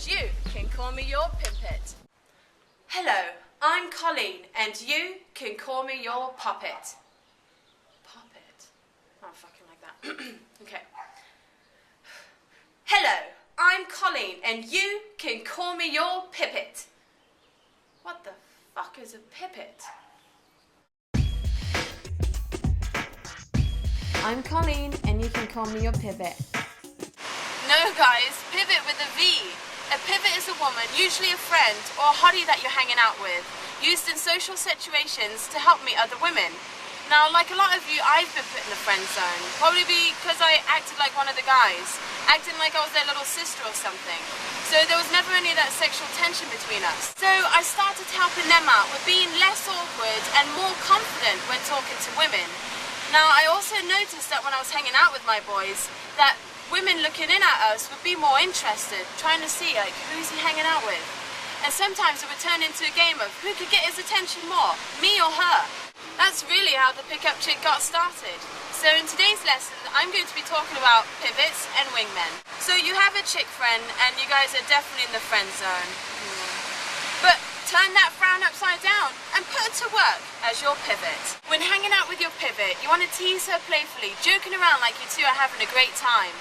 you can call me your pimpet. Hello, I'm Colleen, and you can call me your puppet. Puppet? Oh, fucking like that. Okay. Hello, I'm Colleen, and you can call me your pippet. What the fuck is a pippet? I'm Colleen, and you can call me your pivot. No, guys, pivot with a V. A pivot is a woman, usually a friend or a hottie that you're hanging out with, used in social situations to help meet other women. Now, like a lot of you, I've been put in the friend zone, probably because I acted like one of the guys, acting like I was their little sister or something. So there was never any of that sexual tension between us. So I started helping them out with being less awkward and more confident when talking to women. Now, I also noticed that when I was hanging out with my boys, that women looking in at us would be more interested, trying to see, like, who's he hanging out with? And sometimes it would turn into a game of who could get his attention more, me or her. That's really how the pickup chick got started. So in today's lesson, I'm going to be talking about pivots and wingmen. So you have a chick friend, and you guys are definitely in the friend zone. But turn that frown upside down and put her to work as your pivot. When hanging out with your pivot, you want to tease her playfully, joking around like you two are having a great time.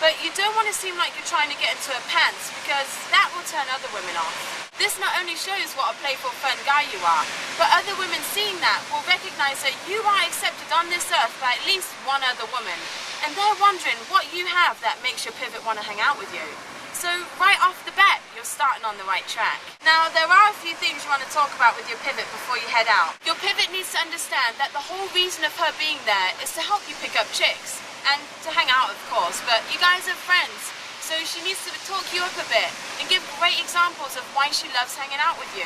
But you don't want to seem like you're trying to get into her pants, because that will turn other women off. This not only shows what a playful, fun guy you are, but other women seeing that will recognize that you are accepted on this earth by at least one other woman. And they're wondering what you have that makes your pivot want to hang out with you. So right off the bat, you're starting on the right track. Now, there are a few things you want to talk about with your pivot before you head out. Your pivot needs to understand that the whole reason of her being there is to help you pick up chicks. And to hang out, of course, but you guys are friends, so she needs to talk you up a bit and give great examples of why she loves hanging out with you.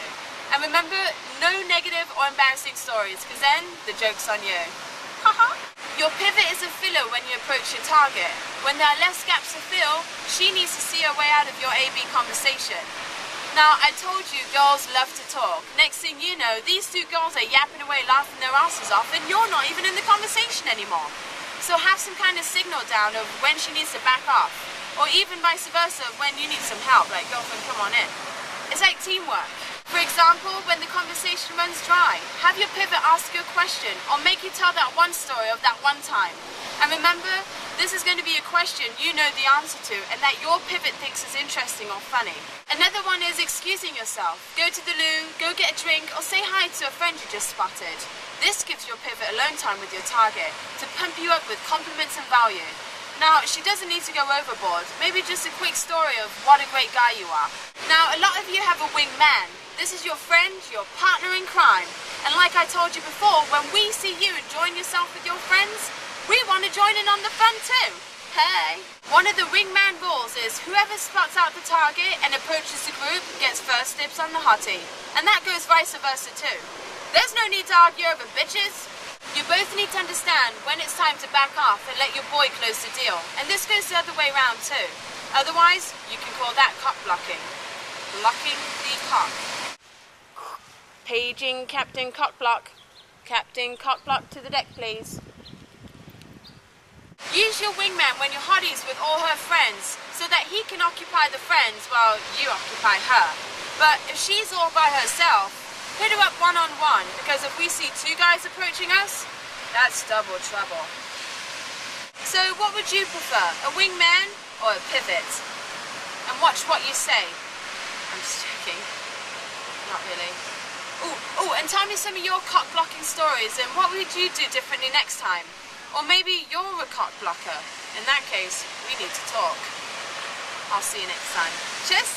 And remember, no negative or embarrassing stories, because then the joke's on you. Haha. Your pivot is a filler when you approach your target. When there are less gaps to fill, she needs to see her way out of your A-B conversation. Now, I told you girls love to talk. Next thing you know, these two girls are yapping away, laughing their asses off, and you're not even in the conversation anymore. So have some kind of signal down of when she needs to back off, or even vice versa when you need some help, like girlfriend, come on in. It's like teamwork. For example, when the conversation runs dry, have your pivot ask you a question or make you tell that one story of that one time. And remember, this is going to be a question you know the answer to and that your pivot thinks is interesting or funny. Another one is excusing yourself. Go to the loo, go get a drink, or say hi to a friend you just spotted. This gives your pivot alone time with your target to pump you up with compliments and value. Now, she doesn't need to go overboard. Maybe just a quick story of what a great guy you are. Now, a lot of you have a wingman. This is your friend, your partner in crime. And like I told you before, when we see you enjoying yourself with your friends, we want to join in on the fun too. Hey! One of the wingman rules is whoever spots out the target and approaches the group gets first dibs on the hottie. And that goes vice versa too. There's no need to argue over bitches. You both need to understand when it's time to back off and let your boy close the deal. And this goes the other way around too. Otherwise, you can call that cock blocking. Blocking the cock. Paging Captain Cockblock. Captain Cockblock to the deck, please. Use your wingman when you're hotties with all her friends so that he can occupy the friends while you occupy her. But if she's all by herself, hit her up one-on-one, because if we see two guys approaching us, that's double trouble. So what would you prefer, a wingman or a pivot? And watch what you say. I'm just joking. Not really. Ooh, and tell me some of your cock-blocking stories, and what would you do differently next time? Or maybe you're a cock blocker. In that case, we need to talk. I'll see you next time. Cheers!